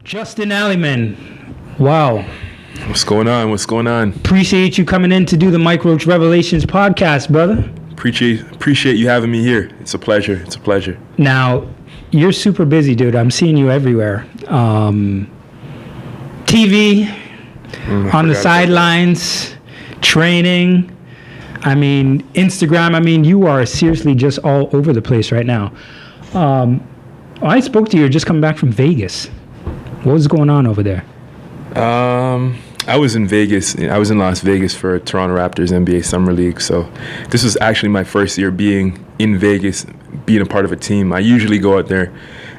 Justin Alliman. Wow. What's going on? What's going on? Appreciate you coming in to do the Mike Roach Revelations podcast, brother. Appreciate you having me here. It's a pleasure. It's a pleasure. Now, you're super busy, dude. I'm seeing you everywhere. TV, on the sidelines, training. I mean, Instagram. I mean, you are seriously just all over the place right now. I spoke to you. You're just coming back from Vegas. What was going on over there? I was in Vegas. I was in Las Vegas for Toronto Raptors NBA Summer League. So this was actually my first year being in Vegas, being a part of a team. I usually go out there,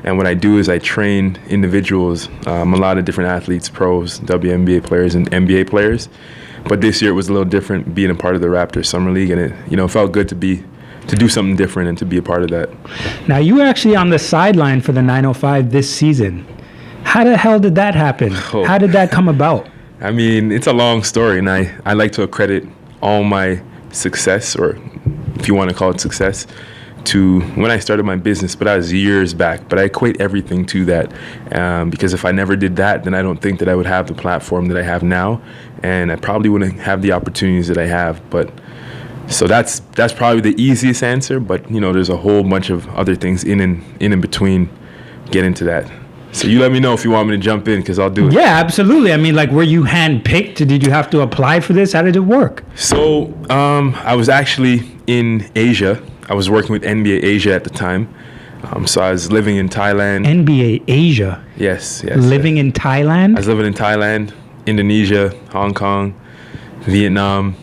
and what I do is I train individuals, a lot of different athletes, pros, WNBA players, and NBA players. But this year it was a little different, being a part of the Raptors Summer League, and it felt good to do something different and to be a part of that. Now, you were actually on the sideline for the 905 this season. How the hell did that happen? Oh. How did that come about? I mean, it's a long story, and I like to accredit all my success, or if you want to call it success, to when I started my business, but that was years back. But I equate everything to that, because if I never did that, then I don't think that I would have the platform that I have now, and I probably wouldn't have the opportunities that I have. But so that's probably the easiest answer, but there's a whole bunch of other things in between. Get into that. So you let me know if you want me to jump in, because I'll do it. Yeah, absolutely. I mean, like, were you handpicked? Did you have to apply for this? How did it work? So I was actually in Asia. I was working with NBA Asia at the time. So I was living in Thailand. NBA Asia? Yes. Living in Thailand? I was living in Thailand, Indonesia, Hong Kong, Vietnam.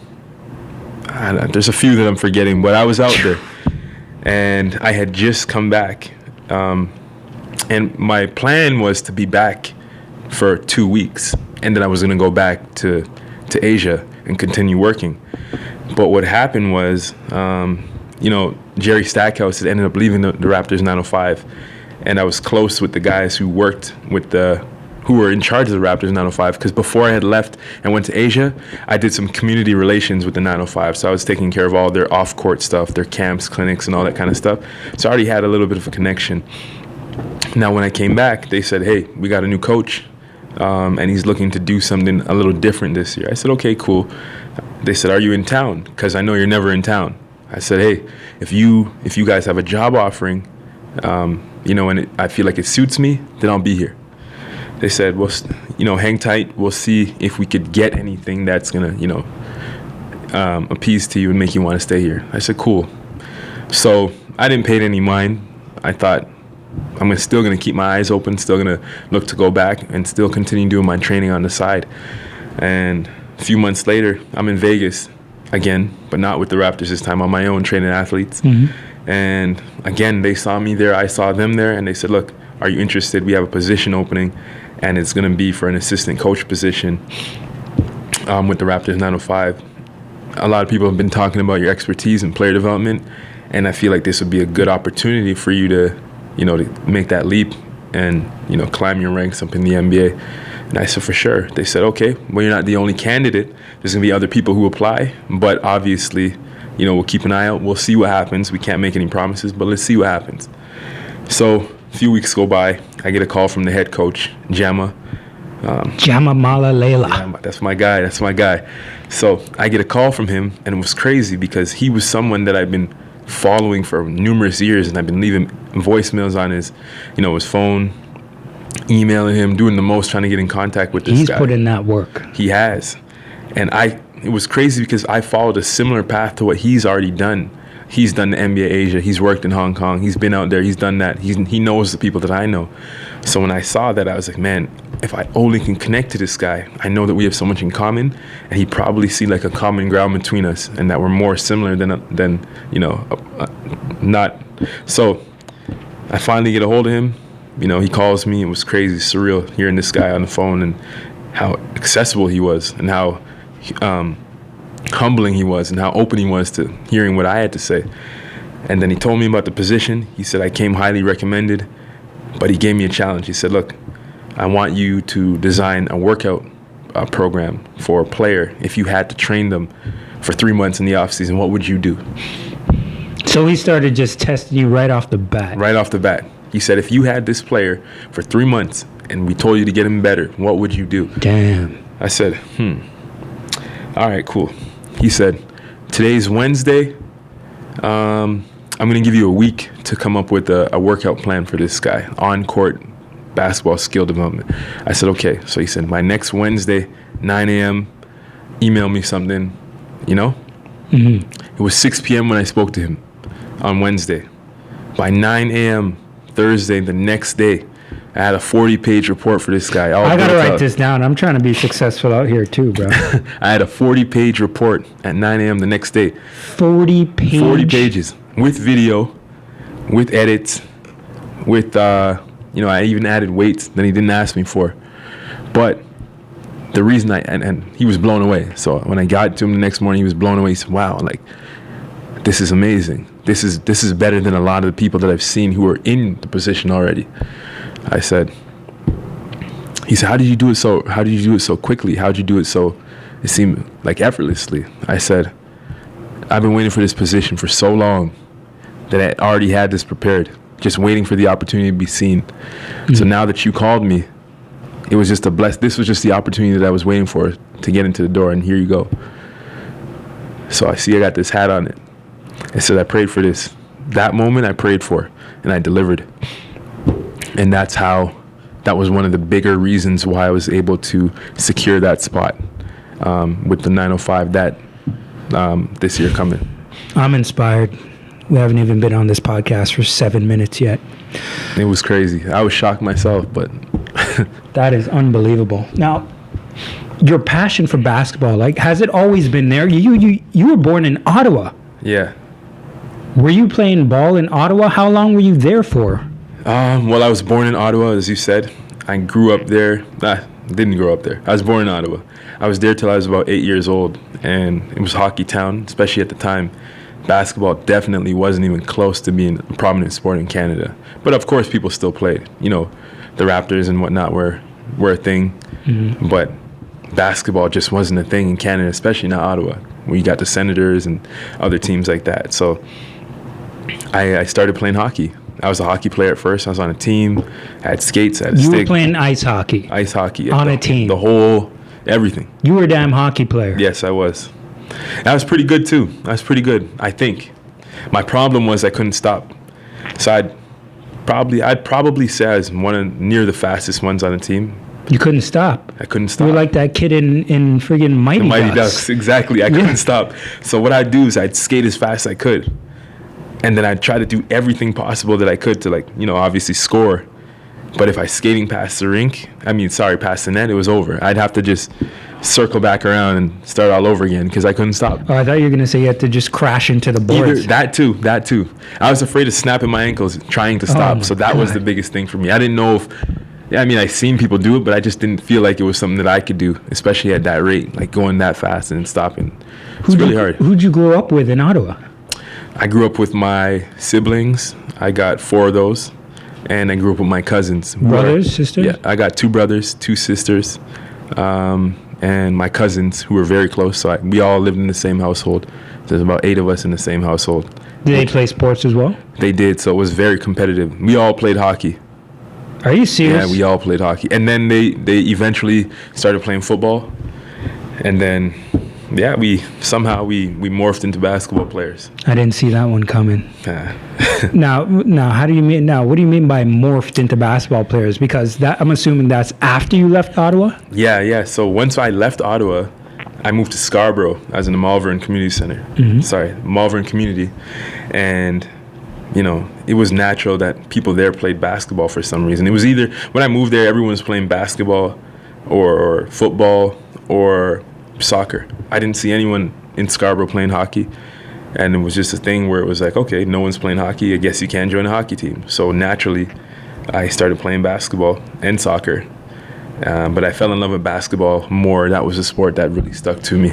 There's a few that I'm forgetting, but I was out there. And I had just come back. And my plan was to be back for 2 weeks, and then I was going to go back to Asia and continue working. But what happened was, Jerry Stackhouse had ended up leaving the Raptors 905, and I was close with the guys who worked with who were in charge of the Raptors 905, because before I had left and went to Asia, I did some community relations with the 905. So I was taking care of all their off-court stuff, their camps, clinics, and all that kind of stuff. So I already had a little bit of a connection. Now, when I came back, they said, hey, we got a new coach, and he's looking to do something a little different this year. I said, okay, cool. They said, are you in town? Because I know you're never in town. I said, hey, if you guys have a job offering, and I feel like it suits me, then I'll be here. They said, well, hang tight. We'll see if we could get anything that's going to, appease to you and make you want to stay here. I said, cool. So I didn't pay it any mind. I thought, I'm still going to keep my eyes open, still going to look to go back and still continue doing my training on the side. And a few months later, I'm in Vegas again, but not with the Raptors this time, on my own, training athletes. Mm-hmm. And again, they saw me there, I saw them there, and they said, look, are you interested? We have a position opening, and it's going to be for an assistant coach position with the Raptors 905. A lot of people have been talking about your expertise in player development, and I feel like this would be a good opportunity for you to make that leap and, climb your ranks up in the NBA. And I said, for sure. They said, okay, well, you're not the only candidate. There's going to be other people who apply. But obviously, we'll keep an eye out. We'll see what happens. We can't make any promises, but let's see what happens. So a few weeks go by. I get a call from the head coach, Jama. Jama Malalela. Yeah, that's my guy. So I get a call from him, and it was crazy because he was someone that I've been following for numerous years, and I've been leaving voicemails on his phone, emailing him, doing the most, trying to get in contact with this guy. He's put in that work. He has. And it was crazy because I followed a similar path to what he's already done. He's done the NBA Asia. He's worked in Hong Kong. He's been out there. He's done that. He knows the people that I know. So when I saw that, I was like, man, if I only can connect to this guy, I know that we have so much in common, and he probably see like a common ground between us, and that we're more similar than not. So I finally get a hold of him. He calls me. It was crazy, surreal hearing this guy on the phone, and how accessible he was, and how humbling he was, and how open he was to hearing what I had to say. And then he told me about the position. He said I came highly recommended, but he gave me a challenge. He said, look, I want you to design a workout program for a player. If you had to train them for 3 months in the off season, what would you do? So he started just testing you right off the bat. Right off the bat. He said, if you had this player for 3 months and we told you to get him better, what would you do? Damn. I said, all right, cool. He said, today's Wednesday. I'm going to give you a week to come up with a workout plan for this guy, on-court basketball skill development. I said, okay. So he said, by next Wednesday, 9 a.m., email me something, you know? It was 6 p.m. when I spoke to him on Wednesday. By 9 a.m. Thursday, the next day, I had a 40-page report for this guy. I got to write this down. I'm trying to be successful out here too, bro. I had a 40-page report at 9 a.m. the next day. 40 pages with video, with edits, with, I even added weights that he didn't ask me for. But the reason and he was blown away. So when I got to him the next morning, he was blown away. He said, wow, like, this is amazing. This is better than a lot of the people that I've seen who are in the position already. He said, how did you do it so quickly? How did you do it so, it seemed like effortlessly? I said, I've been waiting for this position for so long that I already had this prepared, just waiting for the opportunity to be seen. So now that you called me, it was just this was just the opportunity that I was waiting for to get into the door, and here you go. So I see I got this hat on it. I said, I prayed for this. That moment I prayed for, and I delivered. And that was one of the bigger reasons why I was able to secure that spot with the 905 this year coming. I'm inspired. We haven't even been on this podcast for 7 minutes yet. It was crazy. I was shocked myself, but that is unbelievable. Now, your passion for basketball, like, has it always been there? You were born in Ottawa. Yeah. Were you playing ball in Ottawa? How long were you there for? Well, I was born in Ottawa, as you said. I grew up there. Didn't grow up there. I was born in Ottawa. I was there till I was about 8 years old, and it was hockey town, especially at the time. Basketball definitely wasn't even close to being a prominent sport in Canada. But of course, people still played. You know, the Raptors and whatnot were a thing. But basketball just wasn't a thing in Canada, especially not Ottawa, where you got the Senators and other teams like that. So I started playing hockey. I was a hockey player at first. I was on a team. I had skates. I had a stick. You were playing ice hockey? Ice hockey. On a team? The whole, everything. You were a damn hockey player. Yes, I was. And I was pretty good, too. I was pretty good, I think. My problem was I couldn't stop. So I'd probably say I was near the fastest ones on the team. You couldn't stop. I couldn't stop. You were like that kid in friggin' Mighty Ducks. Mighty Ducks, exactly. I couldn't stop. So what I'd do is I'd skate as fast as I could. And then I'd try to do everything possible that I could to, obviously score. But if I skating past the net, it was over. I'd have to just circle back around and start all over again because I couldn't stop. Oh, I thought you were going to say you had to just crash into the boards. That too. I was afraid of snapping my ankles trying to stop. So that was the biggest thing for me. I didn't know I seen people do it, but I just didn't feel like it was something that I could do, especially at that rate, like going that fast and stopping. It's really hard. Who'd you grow up with in Ottawa? I grew up with my siblings. I got 4 of those. And I grew up with my cousins. Brothers, sisters? Yeah, I got 2 brothers, 2 sisters, and my cousins who were very close. So we all lived in the same household. There's about 8 of us in the same household. Did they play sports as well? They did, so it was very competitive. We all played hockey. Are you serious? Yeah, we all played hockey. And then they eventually started playing football. And then, yeah, we morphed into basketball players. I didn't see that one coming. Now, how do you mean? Now, what do you mean by morphed into basketball players? Because I'm assuming that's after you left Ottawa. Yeah. So once I left Ottawa, I moved to Scarborough. I was in the Malvern Community Center. Malvern Community, and it was natural that people there played basketball for some reason. It was either when I moved there, everyone was playing basketball, or football, or soccer. I didn't see anyone in Scarborough playing hockey, and it was just a thing where it was like, okay, no one's playing hockey, I guess you can join a hockey team. So naturally I started playing basketball and soccer, but I fell in love with basketball more. That was a sport that really stuck to me.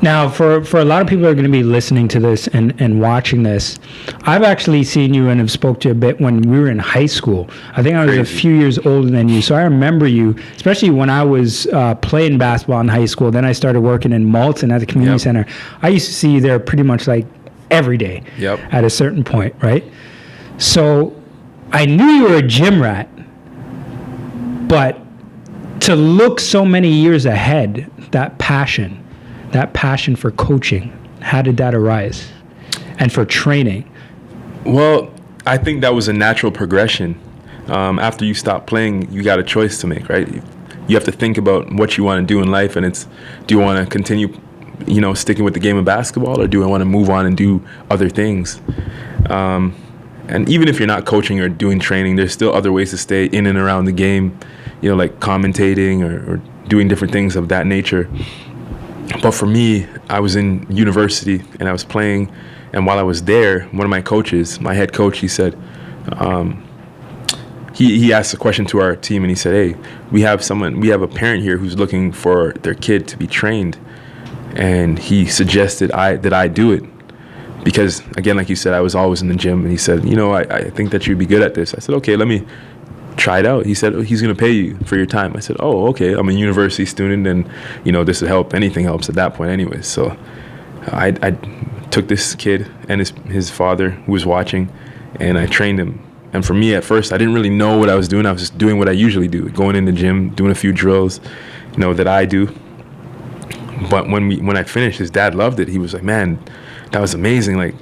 Now, for a lot of people who are going to be listening to this and watching this, I've actually seen you and have spoke to you a bit when we were in high school. I think I was a few years older than you, so I remember you, especially when I was playing basketball in high school. Then I started working in Malton at the community center. I used to see you there pretty much like every day at a certain point, right? So I knew you were a gym rat, But to look so many years ahead, that passion for coaching, how did that arise? And for training? Well, I think that was a natural progression. After you stop playing, you got a choice to make, right? You have to think about what you want to do in life, and it's, do you want to continue, sticking with the game of basketball, or do I want to move on and do other things? And even if you're not coaching or doing training, there's still other ways to stay in and around the game, like commentating or doing different things of that nature. But for me, I was in university and I was playing, and while I was there, one of my coaches, my head coach, he said, he asked a question to our team, and he said, hey, we have a parent here who's looking for their kid to be trained, and he suggested that I do it. Because, again, like you said, I was always in the gym, and he said, I think that you'd be good at this. I said, okay, let me try it out. He said, he's going to pay you for your time. I said, oh, okay. I'm a university student, and, this would help. Anything helps at that point anyways. So I took this kid and his father, who was watching, and I trained him. And for me, at first, I didn't really know what I was doing. I was just doing what I usually do, going in the gym, doing a few drills, that I do. But when I finished, his dad loved it. He was like, man, that was amazing. Like,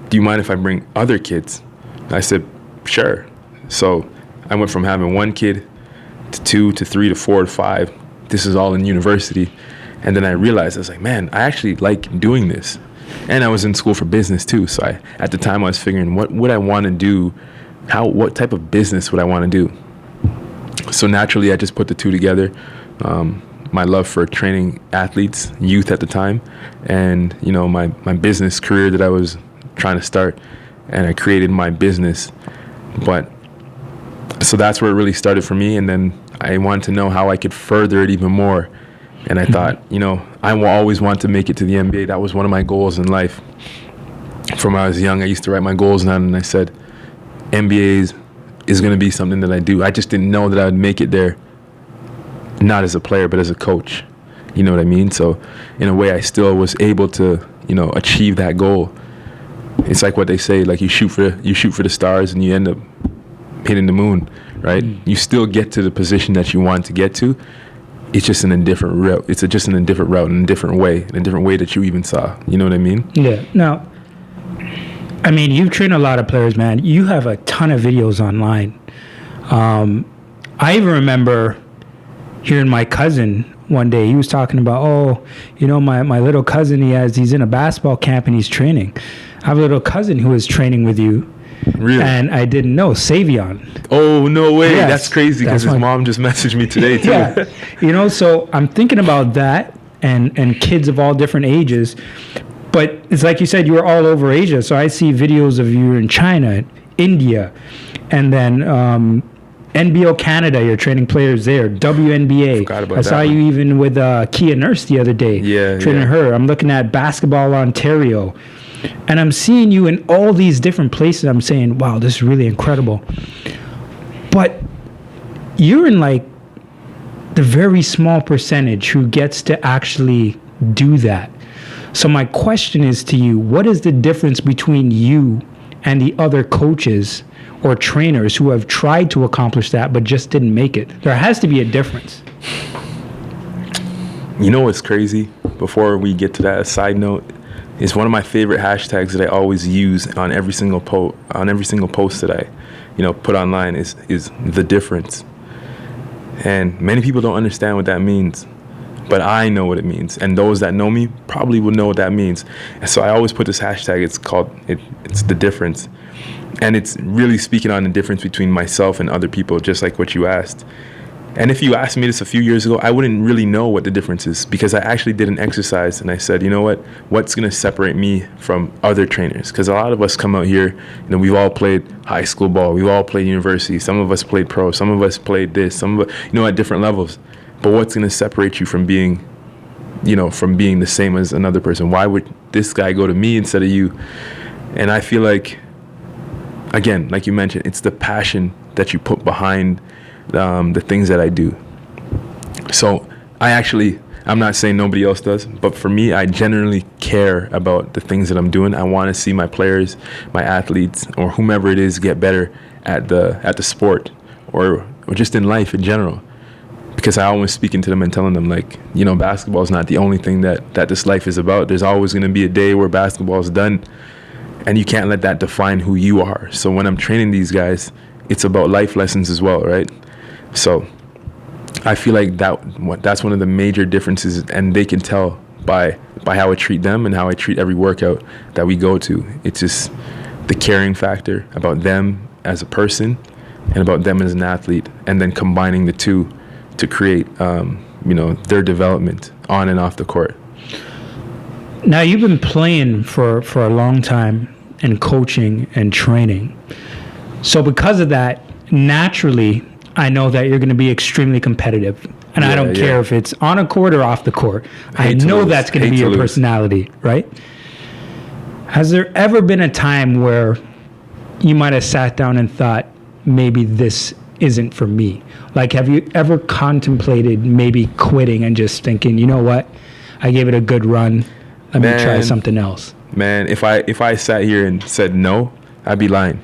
do you mind if I bring other kids? I said, sure. So I went from having one kid to 2 to 3 to 4 to 5. This is all in university. And then I realized, I was like, man, I actually like doing this. And I was in school for business too. So at the time I was figuring, what would I want to do? What type of business would I want to do? So naturally I just put the two together. My love for training athletes, youth at the time, and my business career that I was trying to start, and I created my business. But so that's where it really started for me, and then I wanted to know how I could further it even more. And I thought, I will always want to make it to the NBA. That was one of my goals in life. From when I was young, I used to write my goals down, and I said, NBA is going to be something that I do. I just didn't know that I would make it there. Not as a player, but as a coach. You know what I mean? So in a way, I still was able to, achieve that goal. It's like what they say, like you shoot for the stars and you end up hitting the moon, right? You still get to the position that you want to get to. It's just in a different route. It's just in a different route, in a different way that you even saw. You know what I mean? Yeah. Now, I mean, you've trained a lot of players, man. You have a ton of videos online. I even remember hearing my cousin one day. He was talking about, my little cousin, he's in a basketball camp and he's training. I have a little cousin who is training with you. Really? And I didn't know, Savion. Oh, no way. Yes, that's crazy, because his mom just messaged me today too. Yeah. So I'm thinking about that and kids of all different ages. But it's like you said, you were all over Asia. So I see videos of you in China, India, and then NBO Canada, you're training players there. WNBA. I saw you even with Kia Nurse the other day. Training her. I'm looking at Basketball Ontario. And I'm seeing you in all these different places. I'm saying, wow, this is really incredible. But you're in like the very small percentage who gets to actually do that. So my question is to you, what is the difference between you and the other coaches or trainers who have tried to accomplish that but just didn't make it? There has to be a difference. You know what's crazy? Before we get to that, a side note, is one of my favorite hashtags that I always use on every single post that I, put online is the difference. And many people don't understand what that means, but I know what it means, and those that know me probably will know what that means. And so I always put this hashtag. It's the difference. And it's really speaking on the difference between myself and other people, just like what you asked. And if you asked me this a few years ago, I wouldn't really know what the difference is, because I actually did an exercise and I said, you know what, what's going to separate me from other trainers? Because a lot of us come out here, we've all played high school ball, we've all played university, some of us played pro, some of us played this, some of us, at different levels. But what's going to separate you from being the same as another person? Why would this guy go to me instead of you? And I feel like, again, like you mentioned, it's the passion that you put behind the things that I do. So I'm not saying nobody else does, but for me, I genuinely care about the things that I'm doing. I want to see my players, my athletes, or whomever it is get better at the sport or just in life in general. because I always speaking to them and telling them, like, you know, basketball is not the only thing that this life is about. There's always going to be a day where basketball is done, and you can't let that define who you are. So when I'm training these guys, it's about life lessons as well, right? So I feel like that's one of the major differences, and they can tell by how I treat them and how I treat every workout that we go to. It's just the caring factor about them as a person and about them as an athlete, and then combining the two to create, you know, their development on and off the court. Now, you've been playing for a long time and coaching and training. So because of that, naturally, I know that you're going to be extremely competitive. And I don't care if it's on a court or off the court. I know that's going to be your personality, right? Has there ever been a time where you might have sat down and thought, maybe this isn't for me? Like, have you ever contemplated maybe quitting and just thinking, you know what, I gave it a good run, let me try something else? Man, if I sat here and said no, I'd be lying.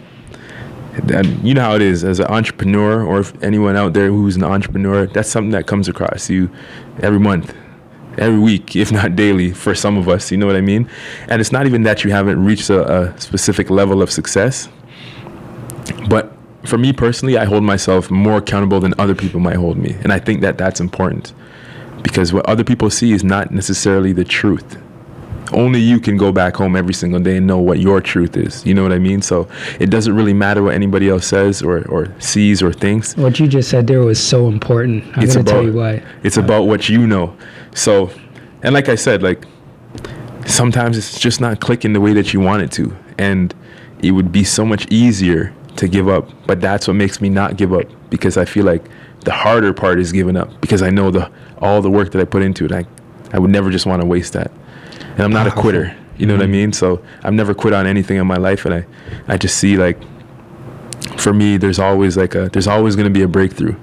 And you know how it is as an entrepreneur, or if anyone out there who's an entrepreneur, that's something that comes across you every month, every week, if not daily for some of us, you know what I mean? And it's not even that you haven't reached a specific level of success, but for me personally, I hold myself more accountable than other people might hold me. And I think that that's important, because what other people see is not necessarily the truth. Only you can go back home every single day and know what your truth is. You know what I mean? So it doesn't really matter what anybody else says or sees or thinks. What you just said there was so important. I'm going to tell you why. It's about what you know. So, and like I said, like, sometimes it's just not clicking the way that you want it to. And it would be so much easier to give up. But that's what makes me not give up, because I feel like the harder part is giving up, because I know all the work that I put into it. I would never just want to waste that. And I'm not a quitter, you know what I mean? So I've never quit on anything in my life, and I just see, like, for me, there's always going to be a breakthrough,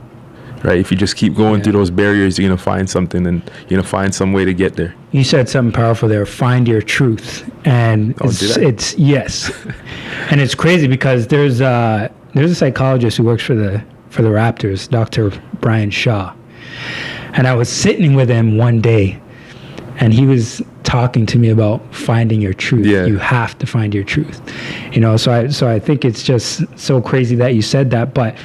right? If you just keep going through those barriers, you're going to find something, and you're going to find some way to get there. You said something powerful there, find your truth. And it's yes. And it's crazy because there's a psychologist who works for the Raptors, Dr. Brian Shaw. And I was sitting with him one day, and he was talking to me about finding your truth. Yeah. You have to find your truth. You know, so I think it's just so crazy that you said that. But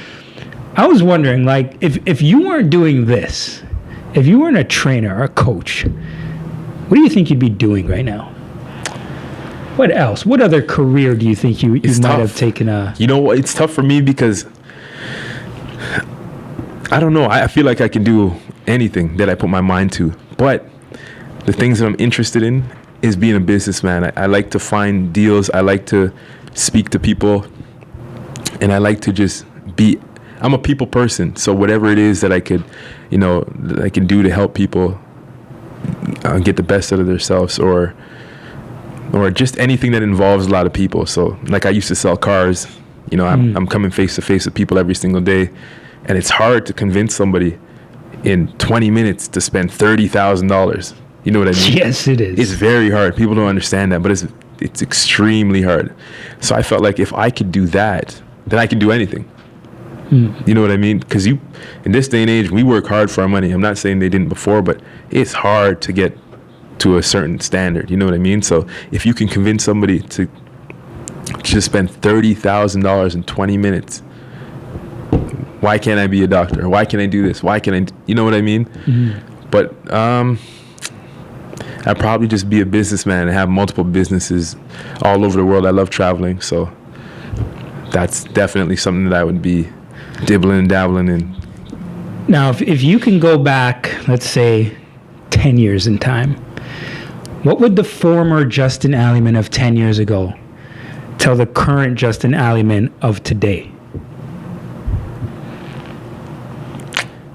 I was wondering, like, if you weren't doing this, if you weren't a trainer or a coach, what do you think you'd be doing right now? What else? What other career do you think you might have taken a... You know what? It's tough for me because I don't know. I feel like I can do anything that I put my mind to. But the things that I'm interested in is being a businessman. I like to find deals. I like to speak to people. And I like to just be... I'm a people person. So whatever it is that I could, you know, that I can do to help people get the best out of themselves, or just anything that involves a lot of people. So, like, I used to sell cars. You know, I'm coming face to face with people every single day. And it's hard to convince somebody in 20 minutes to spend $30,000. You know what I mean? Yes, it is. It's very hard. People don't understand that, but it's extremely hard. So I felt like if I could do that, then I could do anything. You know what I mean? Because in this day and age, we work hard for our money. I'm not saying they didn't before, but it's hard to get to a certain standard. You know what I mean? So if you can convince somebody to just spend $30,000 in 20 minutes, why can't I be a doctor? Why can't I do this? Why can't I? You know what I mean? But I'd probably just be a businessman and have multiple businesses all over the world. I love traveling, so that's definitely something that I would be dibbling and dabbling in. Now, if you can go back, let's say, 10 years in time, what would the former Justin Alliman of 10 years ago tell the current Justin Alliman of today?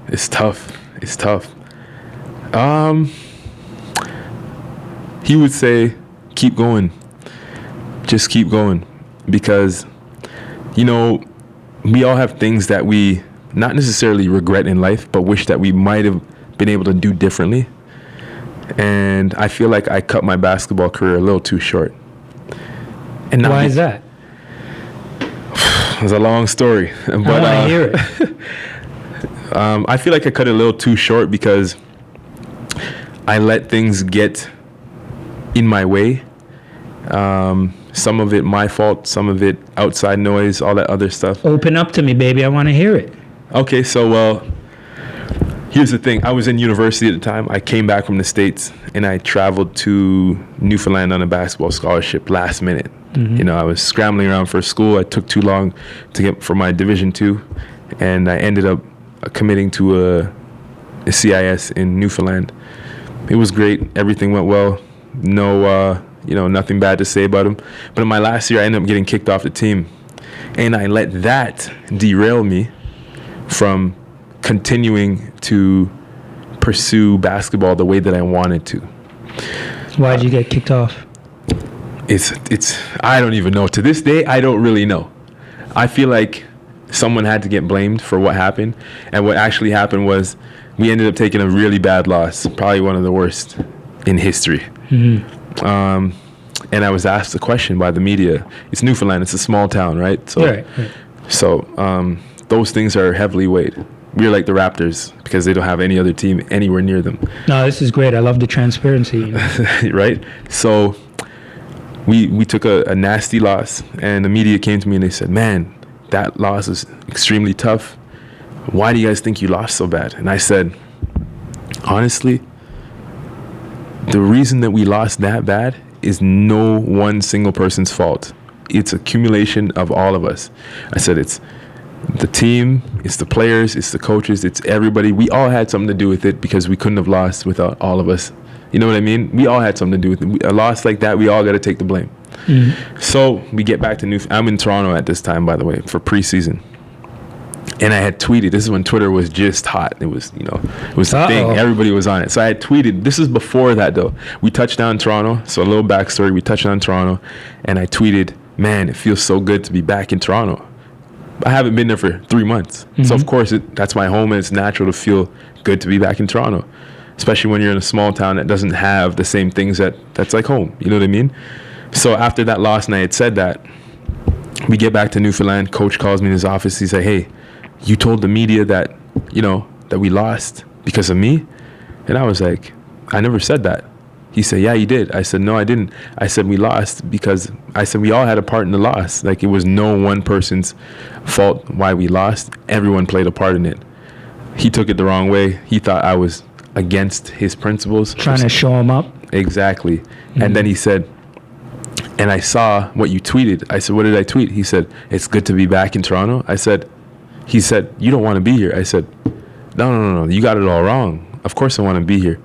It's tough. It's tough. He would say, keep going. Just keep going. Because, you know, we all have things that we not necessarily regret in life, but wish that we might have been able to do differently. And I feel like I cut my basketball career a little too short. And why is that? It's a long story. But, I want to hear it. I feel like I cut it a little too short because I let things get in my way. Some of it my fault, some of it outside noise, all that other stuff. Open up to me, baby. I want to hear it. Okay, so, well, here's the thing. I was in university at the time. I came back from the States, and I traveled to Newfoundland on a basketball scholarship last minute. Mm-hmm. You know, I was scrambling around for school. I took too long to get for my Division II, and I ended up committing to a CIS in Newfoundland. It was great. Everything went well. No, nothing bad to say about him. But in my last year, I ended up getting kicked off the team. And I let that derail me from continuing to pursue basketball the way that I wanted to. Why did you get kicked off? It's I don't even know. To this day, I don't really know. I feel like someone had to get blamed for what happened. And what actually happened was we ended up taking a really bad loss, probably one of the worst in history. Mm-hmm. And I was asked a question by the media. It's Newfoundland. It's a small town, right? So, right. So those things are heavily weighed. We're like the Raptors because they don't have any other team anywhere near them. No, this is great. I love the transparency. You know? Right? So we took a nasty loss, and the media came to me and they said, man, that loss is extremely tough. Why do you guys think you lost so bad? And I said, honestly, the reason that we lost that bad is no one single person's fault. It's accumulation of all of us. I said it's the team, it's the players, it's the coaches, it's everybody. We all had something to do with it because we couldn't have lost without all of us. You know what I mean? We all had something to do with it. A loss like that, we all got to take the blame. Mm-hmm. So we get back to I'm in Toronto at this time, by the way, for preseason. And I had tweeted, this is when Twitter was just hot. It was, it was the thing. Everybody was on it. So I had tweeted, this is before that though. We touched down in Toronto. So a little backstory, we touched down in Toronto and I tweeted, man, it feels so good to be back in Toronto. I haven't been there for 3 months. Mm-hmm. So of course that's my home and it's natural to feel good to be back in Toronto, especially when you're in a small town that doesn't have the same things that's like home. You know what I mean? So after that loss and I had said that, we get back to Newfoundland. Coach calls me in his office. He's like, hey, you told the media that, that we lost because of me? And I was like, I never said that. He said, yeah, you did. I said, no, I didn't. I said, we lost because I said we all had a part in the loss. Like, it was no one person's fault why we lost. Everyone played a part in it. He took it the wrong way. He thought I was against his principles. Trying to show him up. Exactly. Mm-hmm. And then he said, and I saw what you tweeted. I said, what did I tweet? He said, it's good to be back in Toronto. He said, you don't want to be here. I said, no, you got it all wrong. Of course I want to be here.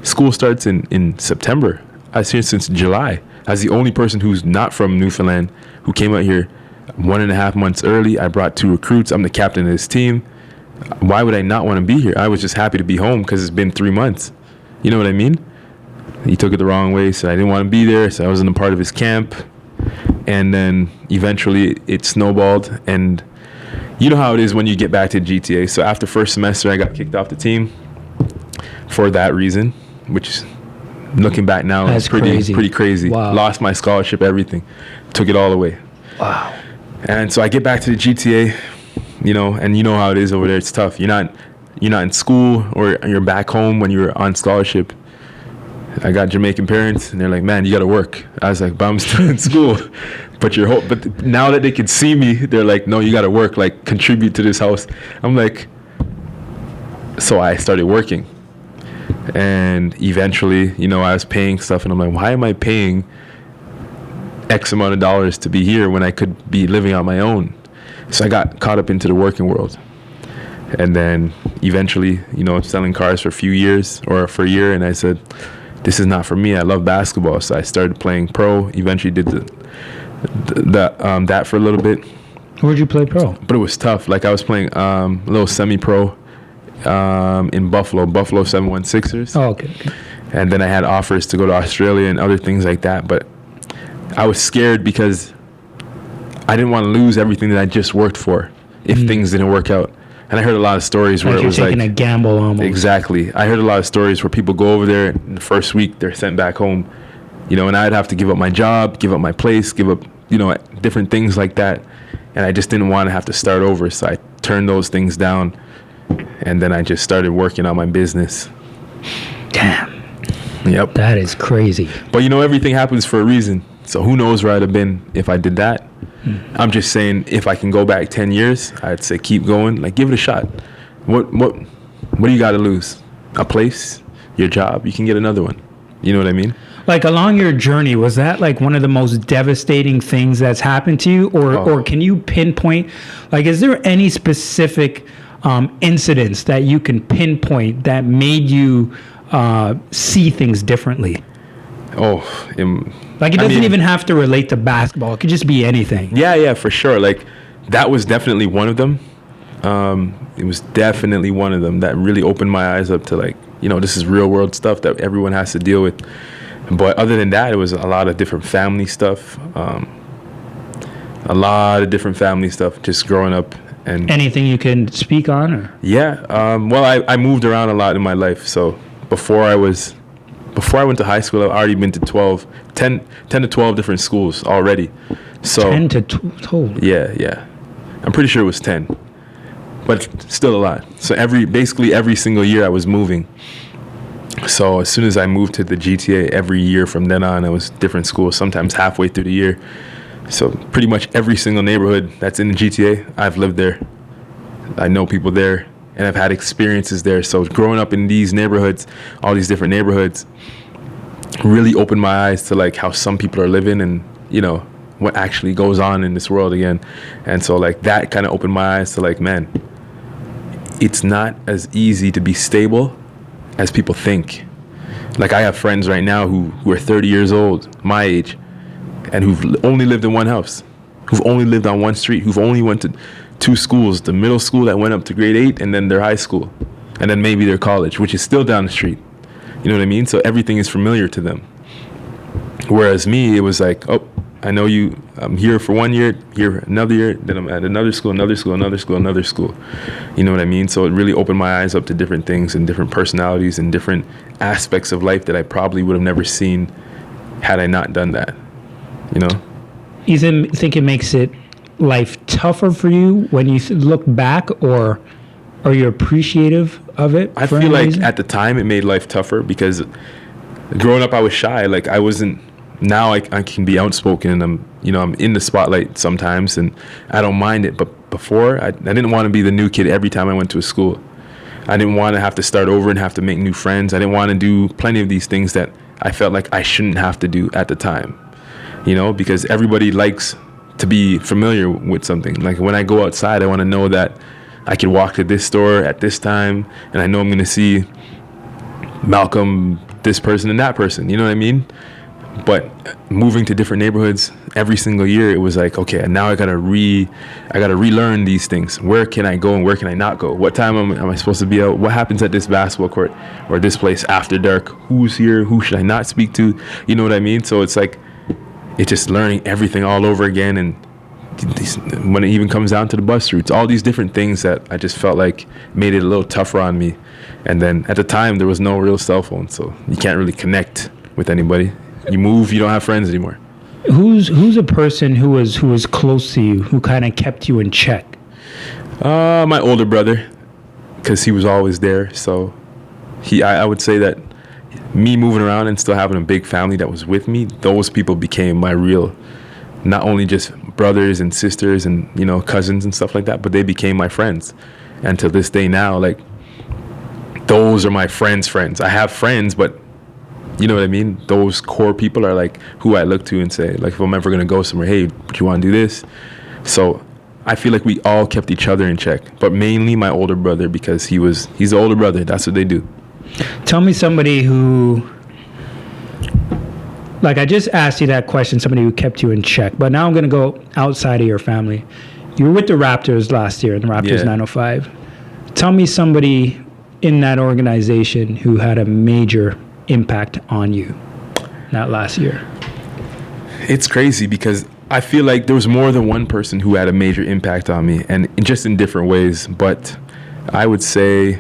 School starts in September. I was here since July. I was the only person who's not from Newfoundland who came out here 1.5 months early. I brought 2 recruits. I'm the captain of this team. Why would I not want to be here? I was just happy to be home because it's been 3 months. You know what I mean? He took it the wrong way, so I didn't want to be there, so I wasn't a part of his camp. And then eventually it snowballed, and you know how it is when you get back to GTA. So after first semester, I got kicked off the team for that reason, which, looking back now, is pretty crazy. Wow. Lost my scholarship, everything. Took it all away. Wow. And so I get back to the GTA, and you know how it is over there. It's tough. You're not in school or you're back home when you're on scholarship. I got Jamaican parents, and they're like, man, you got to work. I was like, but I'm still in school. But now that they can see me, they're like, no, you got to work, like, contribute to this house. I'm like, so I started working. And eventually, I was paying stuff, and I'm like, why am I paying X amount of dollars to be here when I could be living on my own? So I got caught up into the working world. And then eventually, selling cars for a year, and I said, this is not for me. I love basketball. So I started playing pro, eventually did that for a little bit. Where'd you play pro? But it was tough. Like, I was playing a little semi-pro in Buffalo 716ers. Oh, okay. And then I had offers to go to Australia and other things like that. But I was scared because I didn't want to lose everything that I just worked for if things didn't work out. And I heard a lot of stories where it was like... you're taking a gamble almost. Exactly. I heard a lot of stories where people go over there, in the first week, they're sent back home. And I'd have to give up my job, give up my place, give up, different things like that. And I just didn't want to have to start over. So I turned those things down. And then I just started working on my business. Damn. Yep. That is crazy. But everything happens for a reason. So who knows where I'd have been if I did that. I'm just saying, if I can go back 10 years, I'd say keep going. Like, give it a shot. What do you got to lose? A place, your job, you can get another one. You know what I mean? Like, along your journey, was that like one of the most devastating things that's happened to you? Or can you pinpoint, like, is there any specific incidents that you can pinpoint that made you see things differently? Like, it doesn't even have to relate to basketball. It could just be anything. Yeah, for sure. Like, that was definitely one of them. It was definitely one of them that really opened my eyes up to, like, this is real world stuff that everyone has to deal with. But other than that, it was a lot of different family stuff. Just growing up. And anything you can speak on? Or? Yeah. I moved around a lot in my life. So before I went to high school, I've already been to 10 to 12 different schools already. So 10 to 12? Yeah. I'm pretty sure it was 10. But still a lot. So basically every single year I was moving. So as soon as I moved to the GTA, every year from then on, it was different schools, sometimes halfway through the year. So pretty much every single neighborhood that's in the GTA, I've lived there. I know people there, and I've had experiences there. So growing up in these neighborhoods, all these different neighborhoods, really opened my eyes to, like, how some people are living and, what actually goes on in this world again. And so, like, that kind of opened my eyes to, like, man, it's not as easy to be stable as people think. Like, I have friends right now who are 30 years old, my age, and who've only lived in one house, who've only lived on one street, who've only went to 2 schools, the middle school that went up to grade 8, and then their high school, and then maybe their college, which is still down the street. You know what I mean? So everything is familiar to them. Whereas me, it was like, I know you, I'm here for 1 year, here another year, then I'm at another school. You know what I mean? So it really opened my eyes up to different things and different personalities and different aspects of life that I probably would have never seen had I not done that. You think it makes life tougher for you when you look back, or are you appreciative of it? I feel like at the time it made life tougher because growing up I was shy. Like, I wasn't. Now I can be outspoken, and I'm in the spotlight sometimes, and I don't mind it. But before, I didn't want to be the new kid every time I went to a school. I didn't want to have to start over and have to make new friends. I didn't want to do plenty of these things that I felt like I shouldn't have to do at the time. Because everybody likes to be familiar with something. Like, when I go outside, I want to know that I can walk to this store at this time, and I know I'm going to see Malcolm, this person, and that person. You know what I mean? But moving to different neighborhoods every single year, it was like, okay, now I gotta relearn these things. Where can I go and where can I not go? What time am I supposed to be out? What happens at this basketball court or this place after dark? Who's here? Who should I not speak to? You know what I mean? So it's like, it's just learning everything all over again. And when it even comes down to the bus routes, all these different things that I just felt like made it a little tougher on me. And then at the time, there was no real cell phone, so you can't really connect with anybody. You move, you don't have friends anymore. Who's a person who was close to you, who kind of kept you in check? My older brother, because he was always there. So I would say that me moving around and still having a big family that was with me, those people became my real, not only just brothers and sisters and cousins and stuff like that, but they became my friends. And to this day now, like, those are my friends. I have friends, but you know what I mean? Those core people are like who I look to and say, like, if I'm ever going to go somewhere, hey, do you want to do this? So I feel like we all kept each other in check, but mainly my older brother, because he's the older brother. That's what they do. Tell me somebody who, like, I just asked you that question, somebody who kept you in check, but now I'm going to go outside of your family. You were with the Raptors last year, in the Raptors 905. Tell me somebody in that organization who had a major impact on you that last year. It's crazy because I feel like there was more than one person who had a major impact on me, and just in different ways. But I would say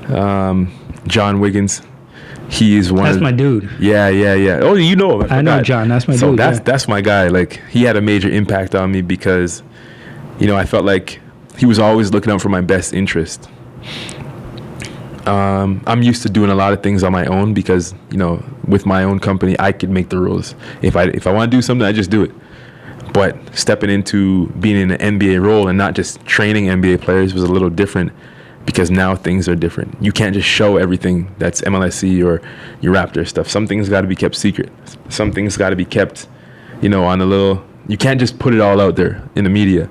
John Wiggins. He is one. That's my dude. Yeah. Oh, you know him. I know John. That's my dude. So that's my guy. Like, he had a major impact on me because, I felt like he was always looking out for my best interest. I'm used to doing a lot of things on my own because, you know, with my own company, I could make the rules. If I want to do something, I just do it. But stepping into being in an NBA role and not just training NBA players was a little different because now things are different. You can't just show everything that's MLSE or your Raptor stuff. Some things got to be kept secret. Some things got to be kept, you know, on a little. You can't just put it all out there in the media.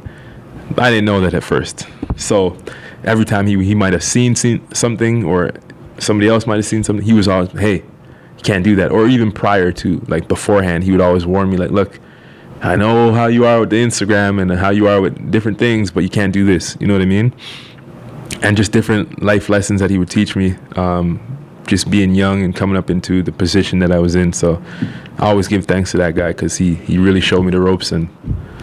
I didn't know that at first. So every time he might have seen something or somebody else might have seen something, he was always, hey, you can't do that. Or even prior to, like beforehand, he would always warn me, like, look, I know how you are with the Instagram and how you are with different things, but you can't do this. You know what I mean? And just different life lessons that he would teach me, just being young and coming up into the position that I was in. So I always give thanks to that guy because he really showed me the ropes. And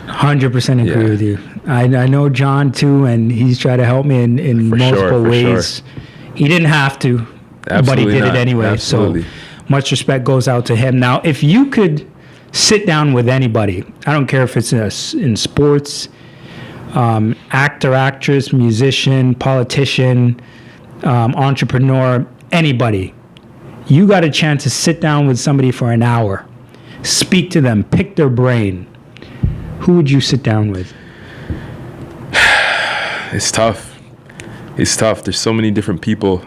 100% agree with you. I know John too, and he's tried to help me in multiple ways. Sure. He didn't have to, but he did it anyway. Absolutely. So much respect goes out to him. Now, if you could sit down with anybody, I don't care if it's in sports, actor, actress, musician, politician, entrepreneur, anybody, you got a chance to sit down with somebody for an hour, speak to them, pick their brain. Who would you sit down with? It's tough. It's tough. There's so many different people,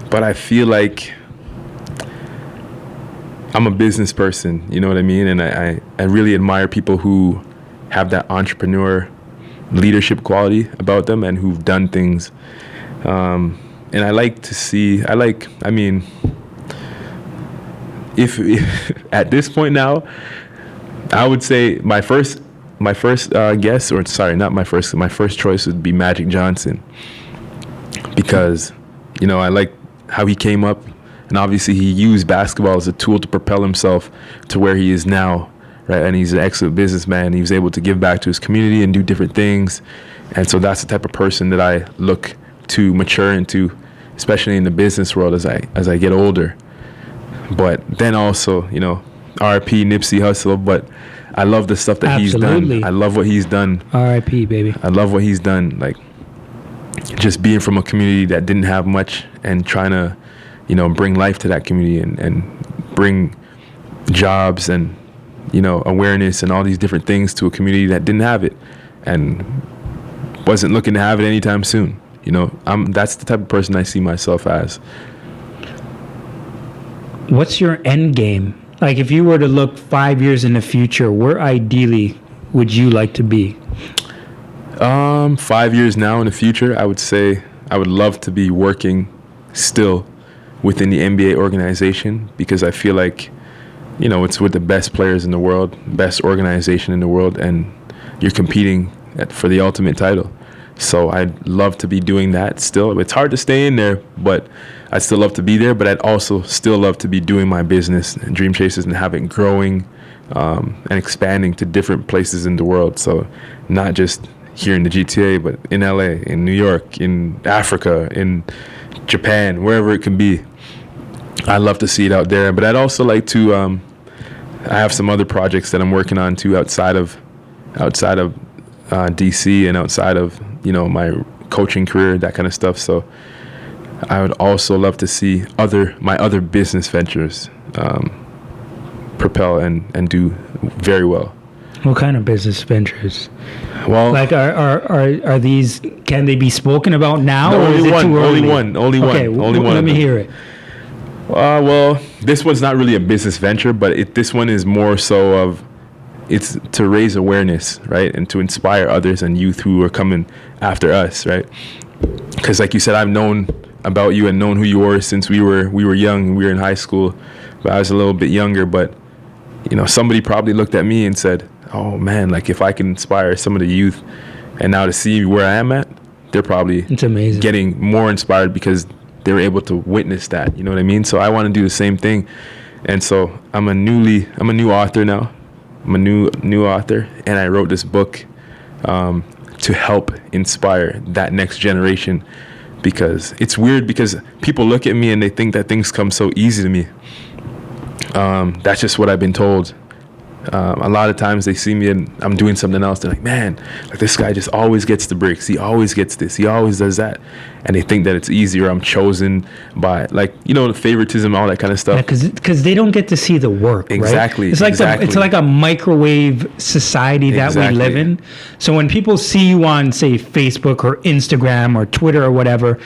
but I feel like I'm a business person, you know what I mean? And I really admire people who have that entrepreneur leadership quality about them and who've done things. And I like to see, if at this point now, I would say my first guess, or sorry, not my first choice would be Magic Johnson, because, you know, I like how he came up, and obviously he used basketball as a tool to propel himself to where he is now, right? And he's an excellent businessman. He was able to give back to his community and do different things, and so that's the type of person that I look to mature into, especially in the business world as I get older. But then also, you know, R.I.P. Nipsey Hussle, but I love the stuff that he's done. I love what he's done. R.I.P. baby. I love what he's done. Like, just being from a community that didn't have much and trying to, you know, bring life to that community and bring jobs and, you know, awareness and all these different things to a community that didn't have it and wasn't looking to have it anytime soon. You know, that's the type of person I see myself as. What's your end game? Like, if you were to look 5 years in the future, where ideally would you like to be? 5 years now in the future, I would say I would love to be working still within the NBA organization, because I feel like, you know, it's with the best players in the world, best organization in the world, and you're competing for the ultimate title. So I'd love to be doing that still. It's hard to stay in there, but I'd still love to be there. But I'd also still love to be doing my business and Dream Chasers and have it growing and expanding to different places in the world. So not just here in the GTA, but in LA, in New York, in Africa, in Japan, wherever it can be. I'd love to see it out there. But I'd also like to, I have some other projects that I'm working on too outside of DC and outside of, you know, my coaching career, that kind of stuff. So I would also love to see my other business ventures propel and do very well. What kind of business ventures? Well, like are these, can they be spoken about now? No, or is it too early? Only one. Let me hear it. Well, this one's not really a business venture, but this one is more so of, it's to raise awareness, right? And to inspire others and youth who are coming after us, right? Because like you said, I've known about you and known who you were since we were young. We were in high school, but I was a little bit younger. But, you know, somebody probably looked at me and said, oh man, like if I can inspire some of the youth, and now to see where I am at, they're probably it's amazing. Getting more inspired because they were able to witness that. You know what I mean? So I want to do the same thing. And so I'm a new author now. I'm a new author, and I wrote this book to help inspire that next generation, because it's weird because people look at me and they think that things come so easy to me. That's just what I've been told. A lot of times they see me and I'm doing something else. They're like, man, like this guy just always gets the breaks. He always gets this. He always does that. And they think that it's easier. I'm chosen by, like, you know, the favoritism, all that kind of stuff. Yeah, because they don't get to see the work. Exactly. Right? It's like exactly. it's like a microwave society that we live in. So when people see you on, say, Facebook or Instagram or Twitter or whatever,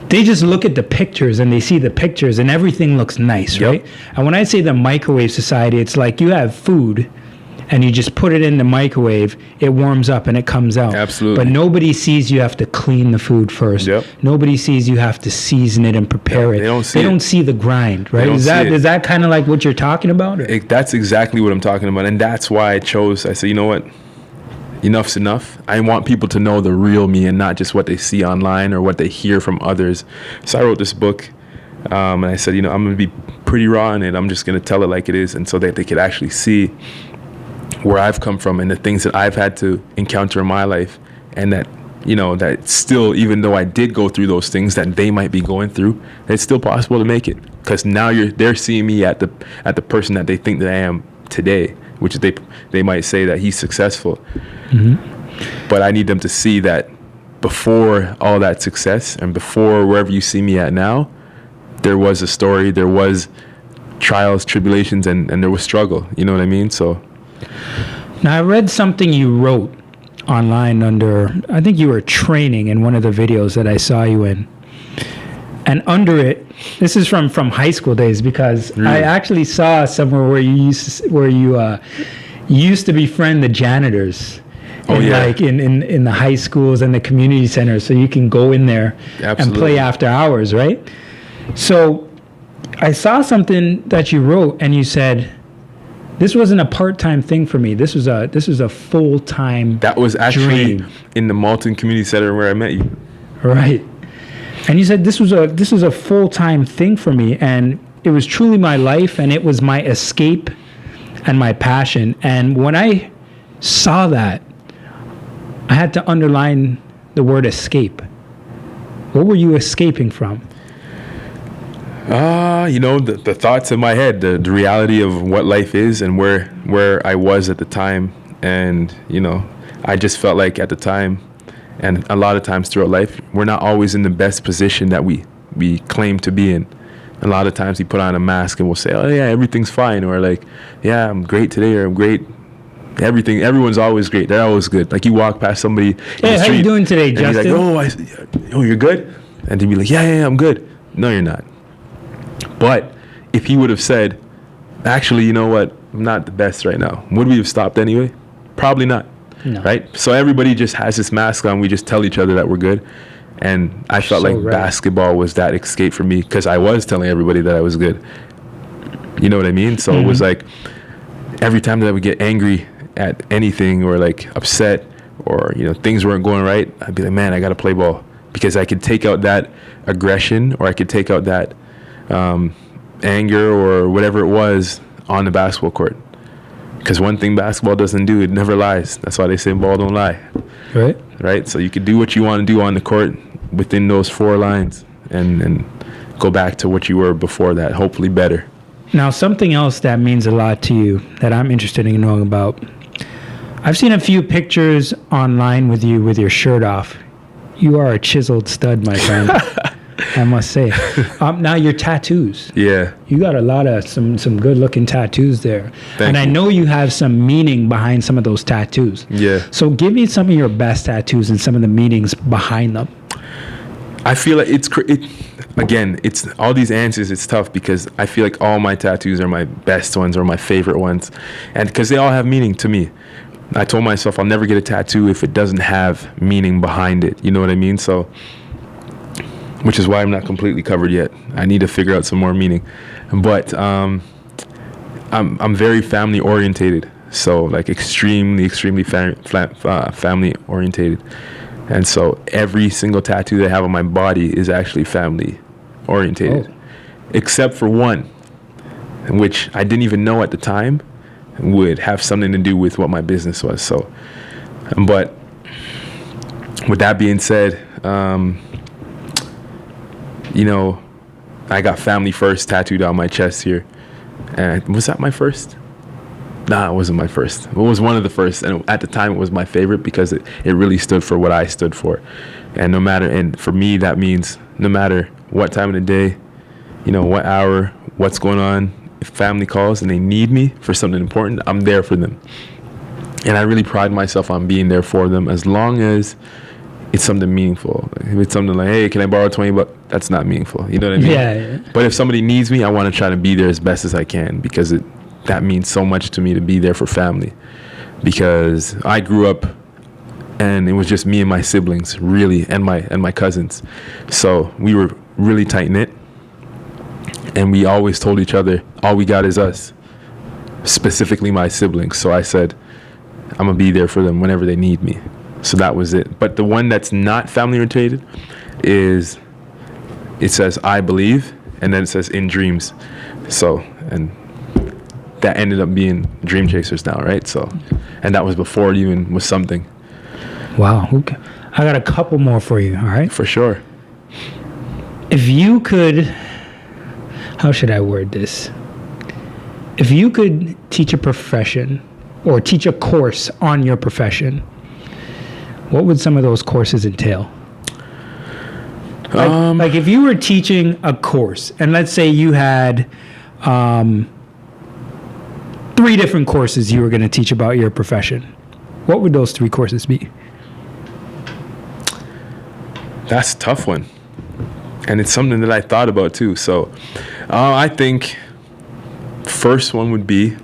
they just look at the pictures and they see the pictures and everything looks nice, right? And when I say the microwave society, it's like you have food and you just put it in the microwave, it warms up and it comes out. Absolutely. But nobody sees you have to clean the food first. Nobody sees you have to season it and prepare it. They don't see the grind, right? Is that kind of like what you're talking about? That's exactly what I'm talking about. And that's why I said, you know what? Enough's enough. I want people to know the real me and not just what they see online or what they hear from others. So I wrote this book, and I said, you know, I'm going to be pretty raw in it. I'm just going to tell it like it is, and so that they could actually see where I've come from and the things that I've had to encounter in my life, and that, you know, that still, even though I did go through those things that they might be going through, it's still possible to make it. Because now they're seeing me at the person that they think that I am today, which they might say that he's successful. Mm-hmm. But I need them to see that before all that success and before wherever you see me at now, there was a story, there was trials, tribulations, and there was struggle. You know what I mean? So now I read something you wrote online under, I think you were training in one of the videos that I saw you in. And under it, this is from high school days, because I actually saw somewhere where you used to befriend the janitors. Like in the high schools and the community centers, so you can go in there and play after hours, right? So I saw something that you wrote, and you said, this wasn't a part-time thing for me. This was a full-time. That was actually dream. In the Malton Community Center where I met you. Right. And you said this was a full-time thing for me, and it was truly my life, and it was my escape and my passion. And when I saw that, I had to underline the word escape. What were you escaping from? You know, the thoughts in my head, the reality of what life is and where I was at the time. And, you know, I just felt like at the time, and a lot of times throughout life, we're not always in the best position that we claim to be in. A lot of times we put on a mask and we'll say, oh yeah, everything's fine. Or like, yeah, I'm great today, or I'm great. Everyone's always great. They're always good. Like you walk past somebody in the street, how you doing today, Justin? You're like, oh, you're good? And they'd be like, yeah, I'm good. No, you're not. But if he would have said, actually, you know what? I'm not the best right now. Would we have stopped anyway? Probably not. No. Right? So everybody just has this mask on. We just tell each other that we're good. And I felt like basketball was that escape for me, because I was telling everybody that I was good. You know what I mean? So it was like every time that I would get angry at anything, or like upset, or, you know, things weren't going right, I'd be like, man, I got to play ball, because I could take out that aggression, or I could take out that anger or whatever it was on the basketball court. Because one thing basketball doesn't do, it never lies. That's why they say ball don't lie. Right? So you can do what you want to do on the court within those four lines, and go back to what you were before that, hopefully better. Now, something else that means a lot to you that I'm interested in knowing about. I've seen a few pictures online with you with your shirt off. You are a chiseled stud, my friend. I must say. Now your tattoos. Yeah. You got a lot of some good looking tattoos there. Thank you. I know you have some meaning behind some of those tattoos. Yeah. So give me some of your best tattoos and some of the meanings behind them. I feel like it's all these answers. It's tough because I feel like all my tattoos are my best ones or my favorite ones, and because they all have meaning to me. I told myself I'll never get a tattoo if it doesn't have meaning behind it. You know what I mean? So, which is why I'm not completely covered yet. I need to figure out some more meaning. But I'm very family orientated. So like extremely family orientated. And so every single tattoo that I have on my body is actually family orientated, except for one, which I didn't even know at the time would have something to do with what my business was. So, but with that being said, you know, I got family first tattooed on my chest here. And was that my first? Nah, it wasn't my first. It was one of the first, and at the time it was my favorite because it really stood for what I stood for. And for me, that means no matter what time of the day, what hour, what's going on, if family calls and they need me for something important, I'm there for them. And I really pride myself on being there for them as long as it's something meaningful. If it's something like, hey, can I borrow $20? That's not meaningful. You know what I mean? Yeah. But if somebody needs me, I want to try to be there as best as I can because that means so much to me to be there for family. Because I grew up and it was just me and my siblings, really, and my cousins. So we were really tight-knit. And we always told each other, all we got is us, specifically my siblings. So I said, I'm going to be there for them whenever they need me. So that was it. But the one that's not family related is, it says, I believe, and then it says, in dreams. So, and that ended up being Dream Chasers now, right? So, and that was before it even was something. Wow. Okay. I got a couple more for you, all right? For sure. If you could, how should I word this? If you could teach a profession or teach a course on your profession, what would some of those courses entail? Like if you were teaching a course, and let's say you had 3 different courses you were going to teach about your profession, what would those 3 courses be? That's a tough one. And it's something that I thought about too. So I think first one would be,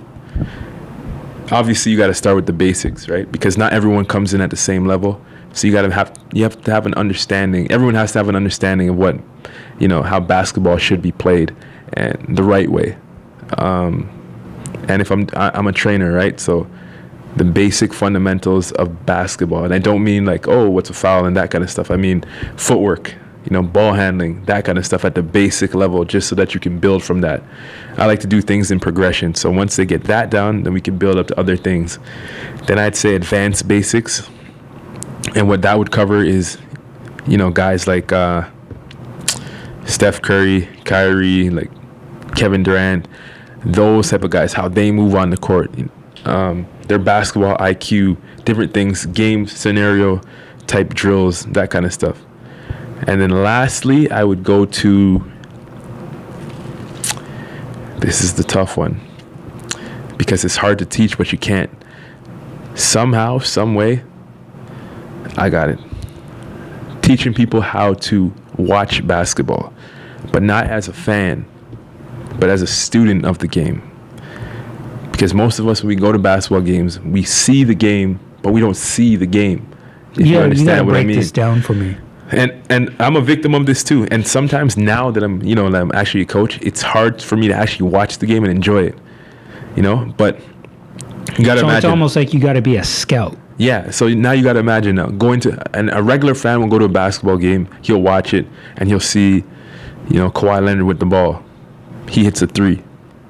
obviously you got to start with the basics, right? Because not everyone comes in at the same level. So you have to have an understanding. Everyone has to have an understanding of what, how basketball should be played and the right way. And if I'm a trainer, right? So the basic fundamentals of basketball. And I don't mean like, oh, what's a foul and that kind of stuff. I mean footwork, ball handling, that kind of stuff at the basic level, just so that you can build from that. I like to do things in progression. So once they get that down, then we can build up to other things. Then I'd say advanced basics. And what that would cover is, guys like Steph Curry, Kyrie, like Kevin Durant, those type of guys, how they move on the court, their basketball IQ, different things, game scenario type drills, that kind of stuff. And then lastly, I would go to, this is the tough one, because it's hard to teach, but you can't. Somehow, some way, I got it. Teaching people how to watch basketball, but not as a fan, but as a student of the game. Because most of us, when we go to basketball games, we see the game, but we don't see the game. If you understand what I mean. Break this down for me. And I'm a victim of this too. And sometimes now that I'm actually a coach, it's hard for me to actually watch the game and enjoy it. But you got to imagine. It's almost like you got to be a scout. Yeah. So now you got to imagine now going to, and a regular fan will go to a basketball game. He'll watch it and he'll see, Kawhi Leonard with the ball. He hits a 3.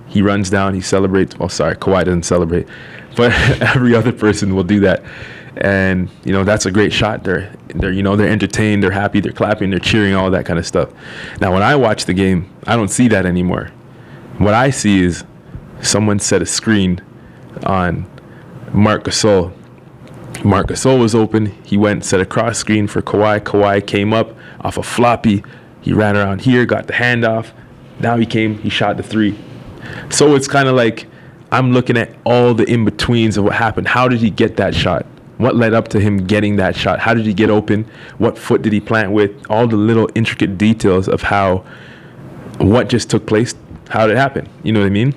He runs down, he celebrates. Oh, sorry, Kawhi doesn't celebrate. But every other person will do that. And, that's a great shot. They're entertained, they're happy, they're clapping, they're cheering, all that kind of stuff. Now, when I watch the game, I don't see that anymore. What I see is someone set a screen on Marc Gasol. Marc Gasol was open. He went, set a cross screen for Kawhi. Kawhi came up off a floppy. He ran around here, got the handoff. Now he shot the 3. So it's kind of like I'm looking at all the in-betweens of what happened. How did he get that shot? What led up to him getting that shot? How did he get open? What foot did he plant with? All the little intricate details of what just took place, how did it happen? You know what I mean?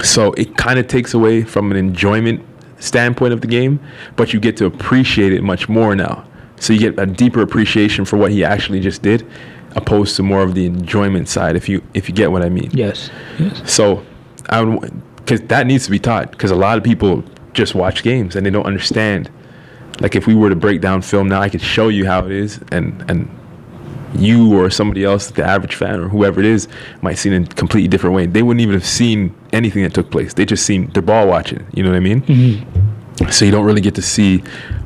So it kind of takes away from an enjoyment standpoint of the game, but you get to appreciate it much more now. So you get a deeper appreciation for what he actually just did, opposed to more of the enjoyment side, if you get what I mean. Yes. So because that needs to be taught, because a lot of people just watch games and they don't understand. Like if we were to break down film now, I could show you how it is, and you or somebody else, the average fan or whoever it is, might see it in a completely different way. They wouldn't even have seen anything that took place. They just seen their ball watching. You know what I mean? Mm-hmm. So you don't really get to see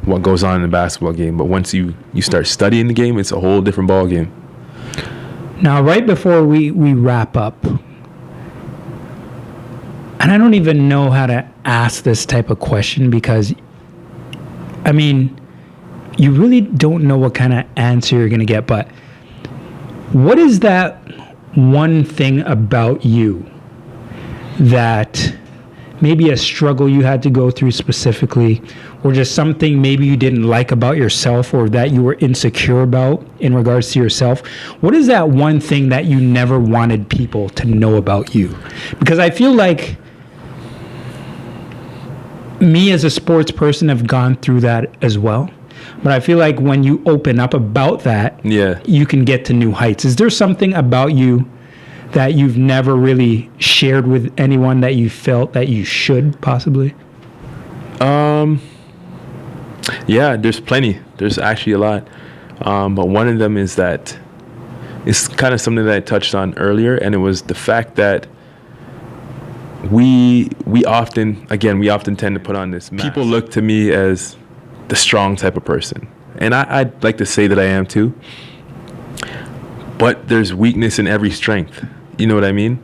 what goes on in a basketball game. But once you start studying the game, it's a whole different ball game. Now, right before we wrap up, and and I don't even know how to ask this type of question because, I mean, you really don't know what kind of answer you're going to get, but what is that one thing about you that maybe a struggle you had to go through specifically, or just something maybe you didn't like about yourself or that you were insecure about in regards to yourself? What is that one thing that you never wanted people to know about you? Because I feel like me as a sports person have gone through that as well. But I feel like when you open up about that, you can get to new heights. Is there something about you that you've never really shared with anyone that you felt that you should possibly? Yeah, there's plenty. There's actually a lot. But one of them is that it's kind of something that I touched on earlier, and it was the fact that we often tend to put on this mask. People look to me as the strong type of person, and I'd like to say that I am too. But there's weakness in every strength. You know what I mean?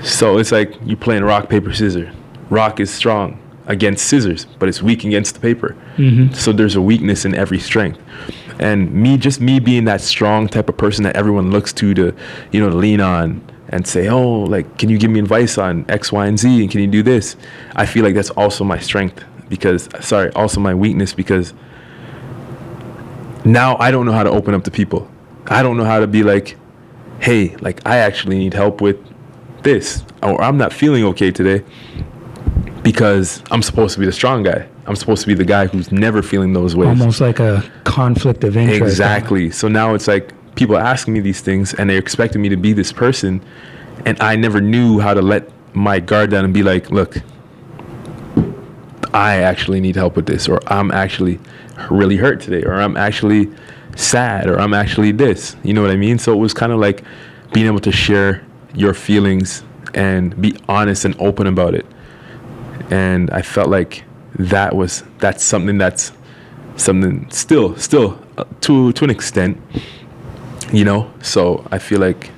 So it's like you playing rock, paper, scissors. Rock is strong against scissors, but it's weak against the paper. Mm-hmm. So there's a weakness in every strength. And me being that strong type of person that everyone looks to lean on and say, oh, like, can you give me advice on X, Y, and Z? And can you do this? I feel like that's also my strength also my weakness, because now I don't know how to open up to people. I don't know how to be like, hey, like, I actually need help with this, or I'm not feeling okay today, because I'm supposed to be the strong guy. I'm supposed to be the guy who's never feeling those ways. Almost like a conflict of interest. Exactly. So now it's like people asking me these things and they're expecting me to be this person, and I never knew how to let my guard down and be like, look, I actually need help with this, or I'm actually really hurt today, or I'm actually sad, or I'm actually this. You know what I mean? So it was kind of like being able to share your feelings and be honest and open about it. And I felt like that's something still to an extent, you know. So I feel like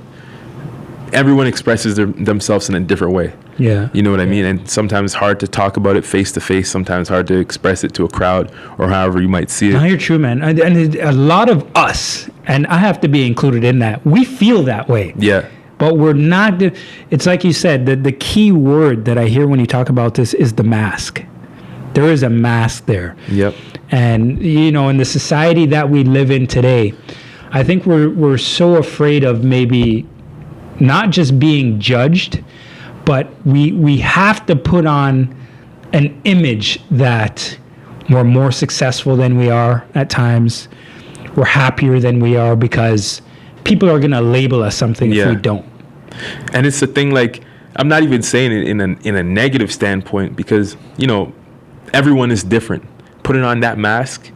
everyone expresses themselves in a different way. Yeah. You know what I mean? And sometimes it's hard to talk about it face to face. Sometimes hard to express it to a crowd, or however you might see it. No, you're true, man. And a lot of us, and I have to be included in that, we feel that way. Yeah. But we're not. It's like you said, the key word that I hear when you talk about this is the mask. There is a mask there. Yep. And, you know, in the society that we live in today, I think we're so afraid of maybe not just being judged, but we have to put on an image that we're more successful than we are at times. We're happier than we are, because people are going to label us something if we don't. And it's the thing, like, I'm not even saying it in a negative standpoint, because, you know, everyone is different. Putting on that mask,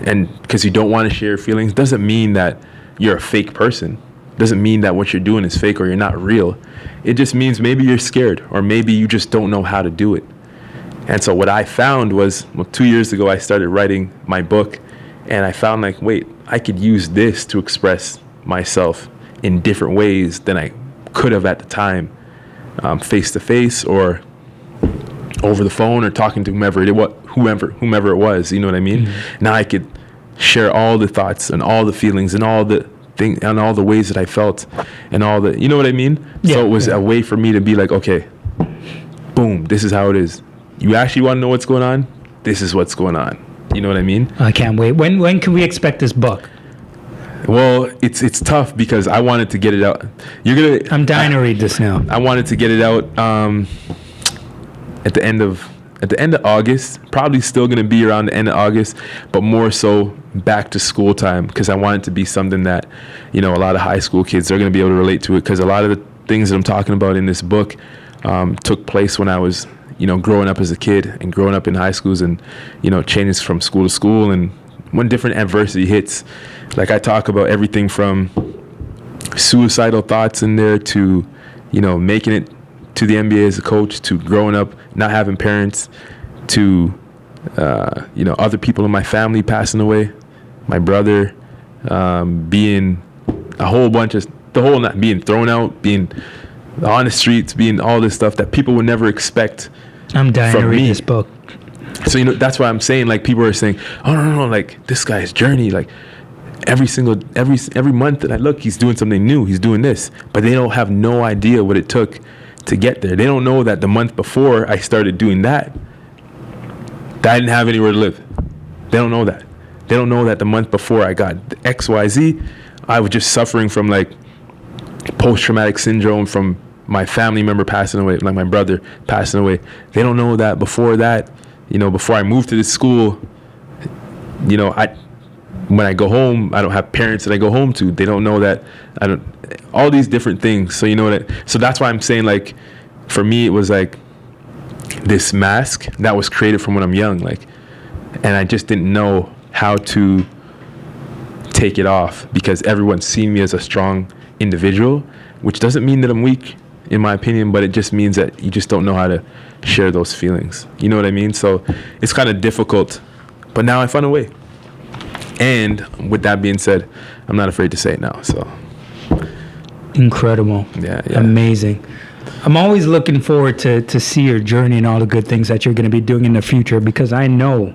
and because you don't want to share your feelings, doesn't mean that you're a fake person. Doesn't mean that what you're doing is fake or you're not real. It just means maybe you're scared, or maybe you just don't know how to do it. And so what I found was, 2 years ago, I started writing my book, and I found, like, wait, I could use this to express myself in different ways than I could have at the time, face to face, or over the phone, or talking to whomever it was. You know what I mean? Mm-hmm. Now I could share all the thoughts and all the feelings and all the things and all the ways that I felt and all the, you know what I mean? Yeah, so it was a way for me to be like, okay, boom, this is how it is. You actually want to know what's going on? This is what's going on. You know what I mean? I can't wait. When can we expect this book? Well, it's tough, because I wanted to get it out. I'm dying to read this now. I wanted to get it out at the end of August. Probably still going to be around the end of August, but more so back to school time, because I want it to be something that, you know, a lot of high school kids are going to be able to relate to it, because a lot of the things that I'm talking about in this book took place when I was, you know, growing up as a kid and growing up in high schools, and, you know, changes from school to school, and when different adversity hits. Like, I talk about everything from suicidal thoughts in there to, you know, making it to the NBA as a coach, to growing up not having parents, to you know, other people in my family passing away, my brother, being a whole bunch of not being thrown out, being on the streets, being all this stuff that people would never expect. I'm dying to read me. this book. So, you know, that's why I'm saying, like, people are saying, oh, no, like, this guy's journey, like, every month that I look, he's doing something new, he's doing this. But they don't have no idea what it took to get there. They don't know that the month before I started doing that I didn't have anywhere to live. They don't know that. They don't know that the month before I got XYZ, I was just suffering from, like, post-traumatic syndrome from my family member passing away, like my brother passing away. They don't know that before that, you know, before I moved to this school, you know, when I go home, I don't have parents that I go home to. They don't know that all these different things. So, you know that, so that's why I'm saying, like, for me, it was like this mask that was created from when I'm young, like, and I just didn't know how to take it off because everyone's seen me as a strong individual, which doesn't mean that I'm weak, in my opinion, but it just means that you just don't know how to share those feelings. You know what I mean? So it's kind of difficult, but now I found a way. And with that being said, I'm not afraid to say it now. So incredible. Yeah. Amazing. I'm always looking forward to see your journey and all the good things that you're going to be doing in the future, because I know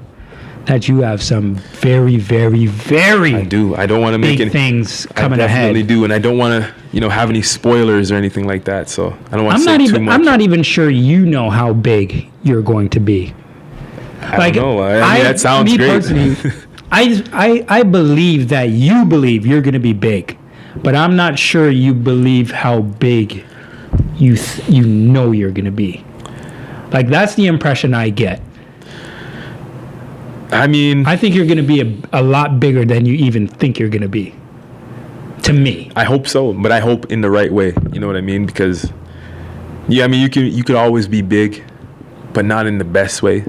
that you have some very, very, very I don't want to make any things coming ahead. I definitely do, and I don't want to, you know, have any spoilers or anything like that. So I don't want to say too much. I'm not even sure you know how big you're going to be. I don't know. I mean, that sounds great. I believe that you believe you're going to be big, but I'm not sure you believe how big you know you're going to be. Like, that's the impression I get. I mean, I think you're going to be a lot bigger than you even think you're going to be. To me, I hope so, but I hope in the right way. You know what I mean? Because, yeah, I mean, you could always be big, but not in the best way.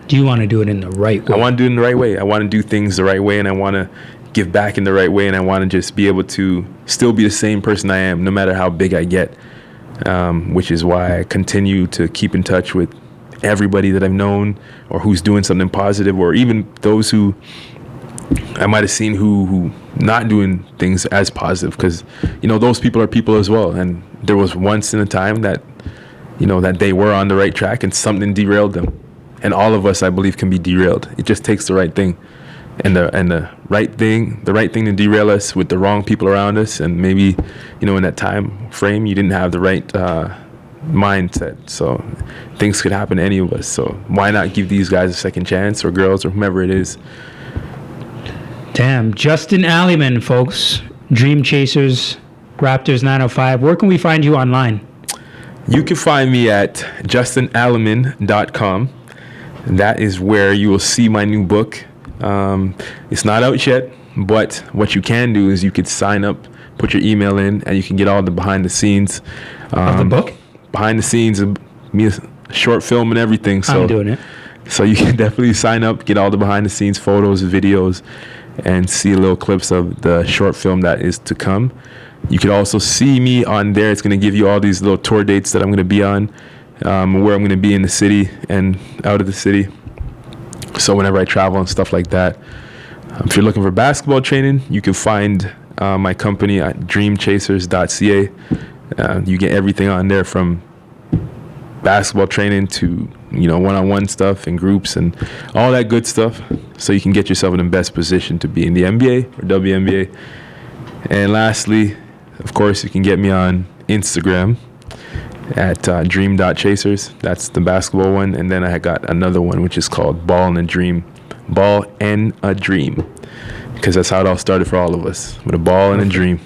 Do you want to do it in the right way? I want to do it in the right way. I want to do things the right way, and I want to give back in the right way, and I want to just be able to still be the same person I am, no matter how big I get. Which is why I continue to keep in touch with everybody that I've known, or who's doing something positive, or even those who I might have seen who not doing things as positive, because, you know, those people are people as well. And there was once in a time that, you know, that they were on the right track and something derailed them. And all of us, I believe, can be derailed. It just takes the right thing, and the right thing to derail us with the wrong people around us. And maybe, you know, in that time frame, you didn't have the right mindset. So things could happen to any of us. So why not give these guys a second chance, or girls, or whomever it is? Damn. Justin Alliman, folks. Dream Chasers, Raptors 905. Where can we find you online? You can find me at justinalliman.com. That is where you will see my new book. It's not out yet, but what you can do is you could sign up, put your email in, and you can get all the behind the scenes. Of the book? Behind the scenes of me, a short film and everything. So I'm doing it. So you can definitely sign up, get all the behind the scenes photos, videos, and see little clips of the short film that is to come. You could also see me on there. It's going to give you all these little tour dates that I'm going to be on, where I'm going to be in the city and out of the city. So whenever I travel and stuff like that. If you're looking for basketball training, you can find my company at dreamchasers.ca. You get everything on there, from basketball training to, you know, one-on-one stuff and groups and all that good stuff, so you can get yourself in the best position to be in the NBA or WNBA. And lastly, of course, you can get me on Instagram at dream.chasers. That's the basketball one. And then I got another one, which is called Ball and a Dream, because that's how it all started for all of us, with a ball and a dream.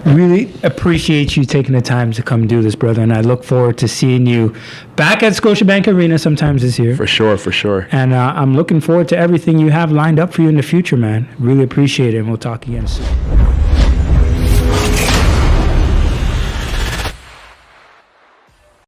Really appreciate you taking the time to come do this, brother, and I look forward to seeing you back at Scotiabank Arena sometimes this year. For sure. And I'm looking forward to everything you have lined up for you in the future, man. Really appreciate it, and we'll talk again soon.